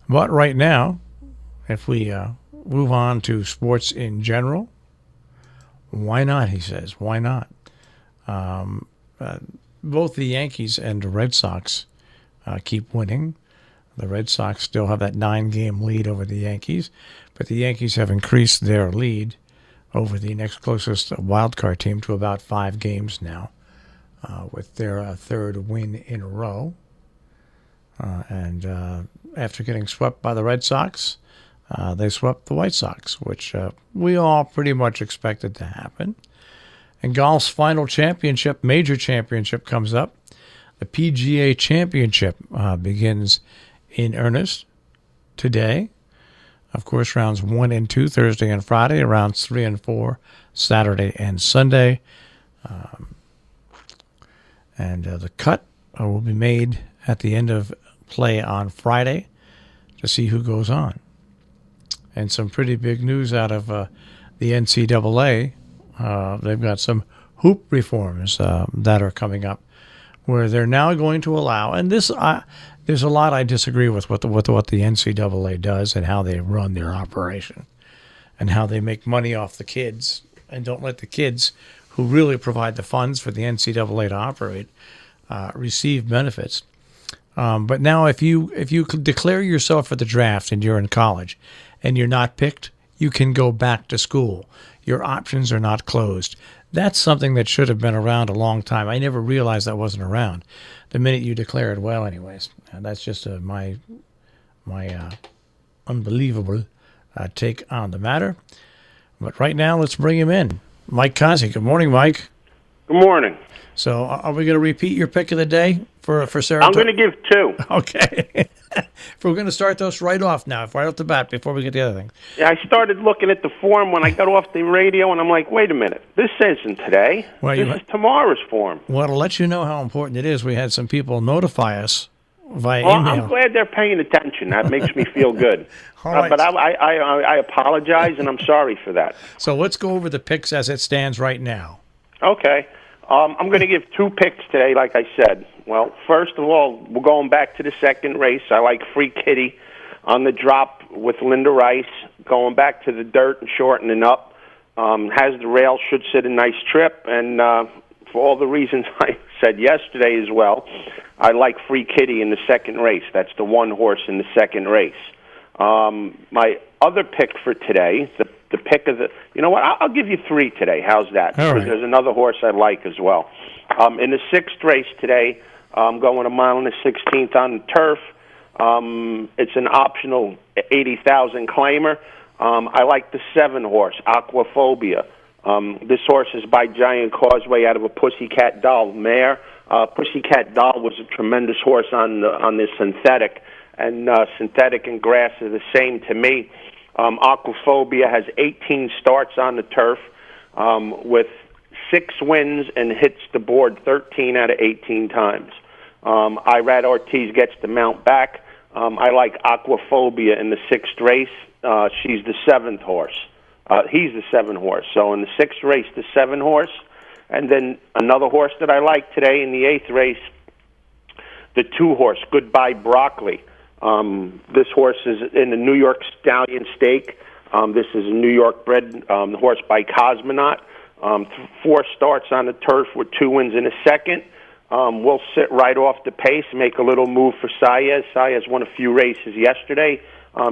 But right now, if we move on to sports in general, why not, he says. Why not? Um, Both the Yankees and the Red Sox keep winning. The Red Sox still have that 9-game lead over the Yankees, but the Yankees have increased their lead over the next closest wild card team to about 5 games now, with their third win in a row. And after getting swept by the Red Sox, they swept the White Sox, which we all pretty much expected to happen. And golf's final championship, major championship, comes up. The PGA Championship begins in earnest today. Of course, rounds 1 and 2, Thursday and Friday, rounds 3 and 4, Saturday and Sunday. And the cut will be made at the end of play on Friday to see who goes on. And some pretty big news out of the NCAA. They've got some hoop reforms that are coming up, where they're now going to allow, and this there's a lot I disagree with what the NCAA does and how they run their operation and how they make money off the kids and don't let the kids who really provide the funds for the NCAA to operate receive benefits. But now if you declare yourself for the draft and you're in college and you're not picked, you can go back to school. Your options are not closed. That's something that should have been around a long time. I never realized that wasn't around the minute you declared. Well, anyways, that's just my unbelievable take on the matter. But right now, let's bring him in. Mike Cozzi. Good morning, Mike. Good morning. So are we going to repeat your pick of the day for Saratoga? I'm going to give 2. Okay. We're going to start those right off now, right off the bat, before we get the other thing. Yeah, I started looking at the form when I got off the radio, and I'm like, wait a minute. This isn't today. Well, this is tomorrow's form. Well, to let you know how important it is, we had some people notify us via Well, email. I'm glad they're paying attention. That makes me feel good. All right. But I apologize, and I'm sorry for that. So let's go over the picks as it stands right now. Okay. I'm going to give 2 picks today, like I said. Well, first of all, we're going back to the second race. I like Free Kitty on the drop with Linda Rice, going back to the dirt and shortening up. Has the rail, should sit a nice trip, and for all the reasons I said yesterday as well, I like Free Kitty in the second race. That's the 1 horse in the second race. My other pick for today, the pick of the, you know what, I'll give you 3 today. How's that? All right. There's another horse I like as well. In the 6th race today, I'm going 1 mile and a 16th on the turf. It's an optional 80,000 claimer. I like the 7 horse, Aquaphobia. This horse is by Giant Causeway out of a Pussycat Doll mare. Pussycat Doll was a tremendous horse on this synthetic, and synthetic and grass are the same to me. Aquaphobia has 18 starts on the turf with 6 wins and hits the board 13 out of 18 times. Irad Ortiz gets the mount back. I like Aquaphobia in the 6th race. She's the 7th horse. He's the 7th horse. So in the 6th race, the 7 horse. And then another horse that I like today in the 8th race, the 2 horse, Goodbye Broccoli. This horse is in the New York Stallion Stake. This is a New York bred horse by Cosmonaut. 4 starts on the turf with 2 wins in a second. We'll sit right off the pace, make a little move for Saez. Saez won a few races yesterday.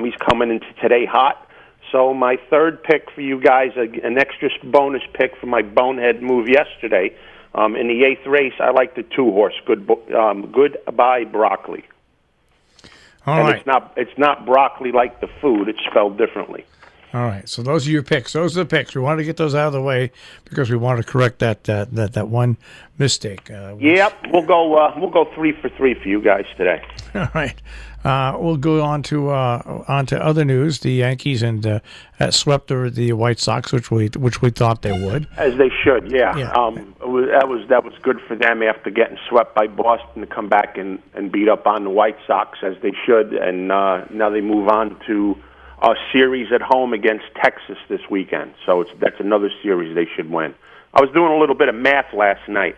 He's coming into today hot. So my 3rd pick for you guys, an extra bonus pick for my bonehead move yesterday. In the 8th race, I like the 2 horse, Goodbye Broccoli. All right. It's not broccoli like the food. It's spelled differently. All right. So those are your picks. Those are the picks. We wanted to get those out of the way because we wanted to correct that one mistake. Yep. We'll go 3 for 3 for you guys today. All right. We'll go on to other news. The Yankees and swept the White Sox, which we thought they would, as they should. Yeah. Yeah. That was good for them after getting swept by Boston to come back and beat up on the White Sox as they should, and now they move on to a series at home against Texas this weekend. So that's another series they should win. I was doing a little bit of math last night.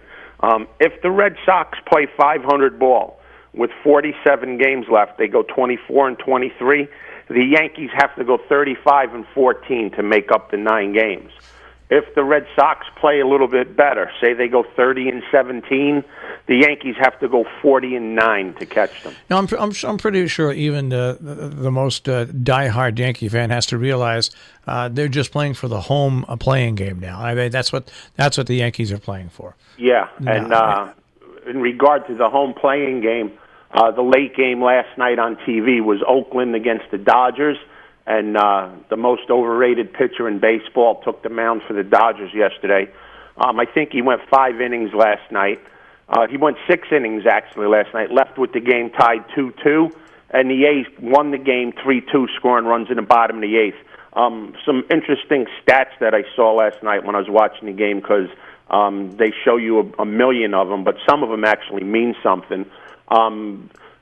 If the Red Sox play 500 ball with 47 games left. They go 24-23. The Yankees have to go 35-14 to make up the 9 games. If the Red Sox play a little bit better, say they go 30-17, the Yankees have to go 40-9 to catch them. Now, I'm pretty sure even the most diehard Yankee fan has to realize they're just playing for the home playing game now. I mean, that's what the Yankees are playing for. Yeah, and in regard to the home playing game, the late game last night on TV was Oakland against the Dodgers. And the most overrated pitcher in baseball took the mound for the Dodgers yesterday. I think he went 5 innings last night. He went 6 innings, actually, last night, left with the game tied 2-2. And the A's won the game 3-2, scoring runs in the bottom of the 8th. Some interesting stats that I saw last night when I was watching the game, because they show you a million of them, but some of them actually mean something.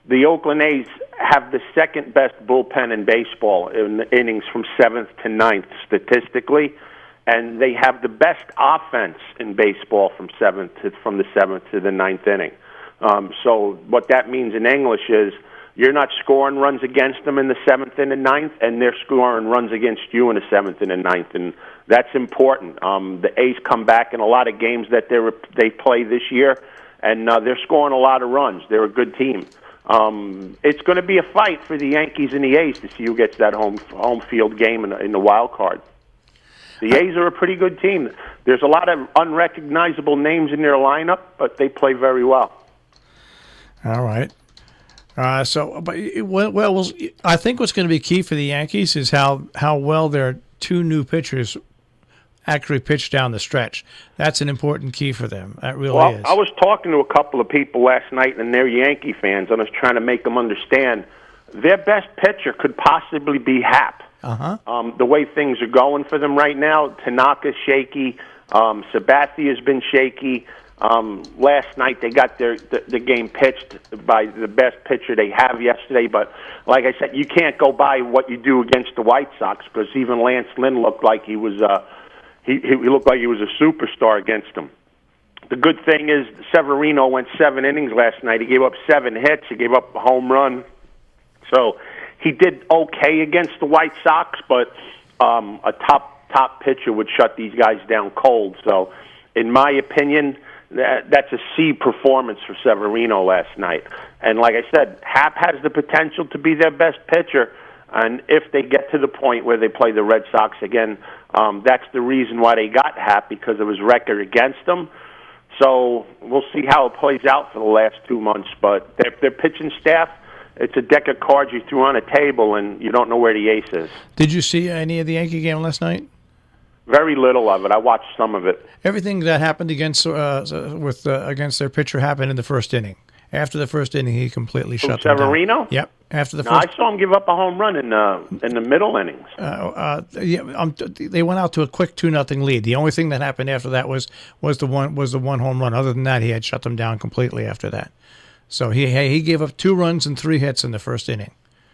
The Oakland A's have the second best bullpen in baseball in the innings from 7th to 9th statistically, and they have the best offense in baseball from the 7th to the 9th inning. So what that means in English is you're not scoring runs against them in the 7th and the 9th, and they're scoring runs against you in the 7th and the 9th, and that's important. The A's come back in a lot of games that they play this year, and they're scoring a lot of runs. They're a good team. It's going to be a fight for the Yankees and the A's to see who gets that home field game in the wild card. The A's are a pretty good team. There's a lot of unrecognizable names in their lineup, but they play very well. All right. I think what's going to be key for the Yankees is how well their 2 new pitchers actually pitch down the stretch. That's an important key for them. That really is. I was talking to a couple of people last night, and they're Yankee fans, and I was trying to make them understand their best pitcher could possibly be Happ. The way things are going for them right now, Tanaka's shaky. Sabathia has been shaky. Last night they got the game pitched by the best pitcher they have yesterday, but like I said, you can't go by what you do against the White Sox, because even Lance Lynn looked like he was he looked like he was a superstar against them. The good thing is Severino went 7 innings last night. He gave up 7 hits. He gave up a home run. So he did okay against the White Sox, but a top pitcher would shut these guys down cold. So in my opinion, that's a C performance for Severino last night. And like I said, Happ has the potential to be their best pitcher. And if they get to the point where they play the Red Sox again, that's the reason why they got Happ, because of his record against them. So we'll see how it plays out for the last 2 months. But their pitching staff, it's a deck of cards you threw on a table, and you don't know where the ace is. Did you see any of the Yankee game last night? Very little of it. I watched some of it. Everything that happened against their pitcher happened in the first inning. After the first inning, he completely shut them down. Severino? Yep. After the first, I saw him give up a home run in the middle innings. They went out to a quick 2-0 lead. The only thing that happened after that was the one home run. Other than that, he had shut them down completely after that. So he gave up 2 runs and 3 hits in the first inning.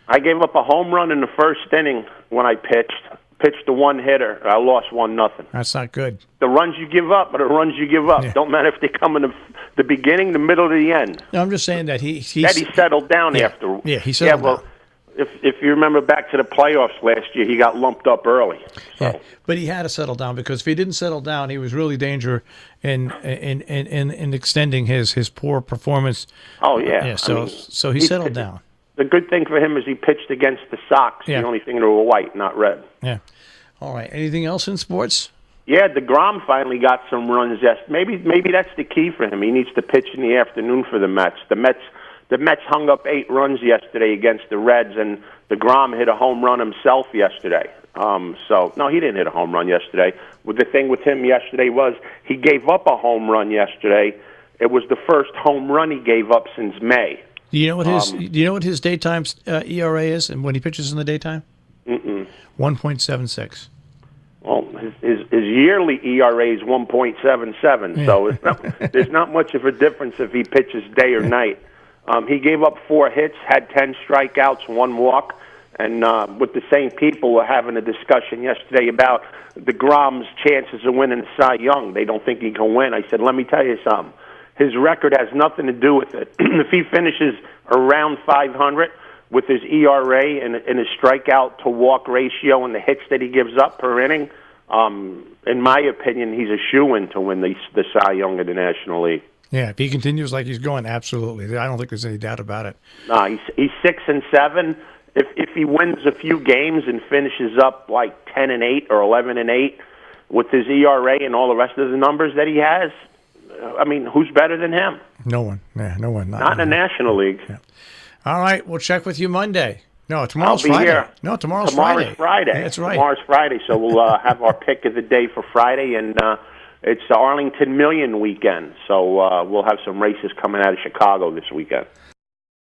I gave up a home run in the first inning when I pitched a 1-hitter. I lost 1-0. That's not good. The runs you give up are the runs you give up. Yeah. Don't matter if they come in the beginning, the middle, or the end. No, I'm just saying that he settled down after. Yeah, he settled down. If you remember back to the playoffs last year, he got lumped up early. So. Yeah, but he had to settle down, because if he didn't settle down, he was really danger in extending his poor performance. Oh yeah. Yeah. So he settled down. The good thing for him is he pitched against the Sox. Yeah. The only thing, they were white, not red. Yeah. All right. Anything else in sports? Yeah, DeGrom finally got some runs. Yes, maybe that's the key for him. He needs to pitch in the afternoon for the Mets. The Mets hung up 8 runs yesterday against the Reds, and DeGrom hit a home run himself yesterday. No, he didn't hit a home run yesterday. The thing with him yesterday was he gave up a home run yesterday. It was the first home run he gave up since May. Do you know what his daytime ERA is, and when he pitches in the daytime? 1.76. Well, his yearly ERA is 1.77, yeah. So there's not much of a difference if he pitches day or night. He gave up 4 hits, had 10 strikeouts, 1 walk, and with the same people were having a discussion yesterday about DeGrom's chances of winning Cy Young. They don't think he can win. I said, let me tell you something. his record has nothing to do with it. If he finishes around 500 with his ERA and his strikeout to walk ratio and the hits that he gives up per inning, in my opinion, he's a shoo-in to win the Cy Young of the National League. Yeah, if he continues like he's going, absolutely. I don't think there's any doubt about it. No, he's 6-7. If he wins a few games and finishes up like 10-8 or 11-8 with his ERA and all the rest of the numbers that he has, I mean, who's better than him? No one. Yeah, no one. Not in the National League. Yeah. All right, we'll check with you Monday. No, tomorrow's I'll be Friday. Here. No, tomorrow's Friday. Yeah, that's right. Tomorrow's Friday, so we'll have our pick of the day for Friday, and it's the Arlington Million weekend, so we'll have some races coming out of Chicago this weekend.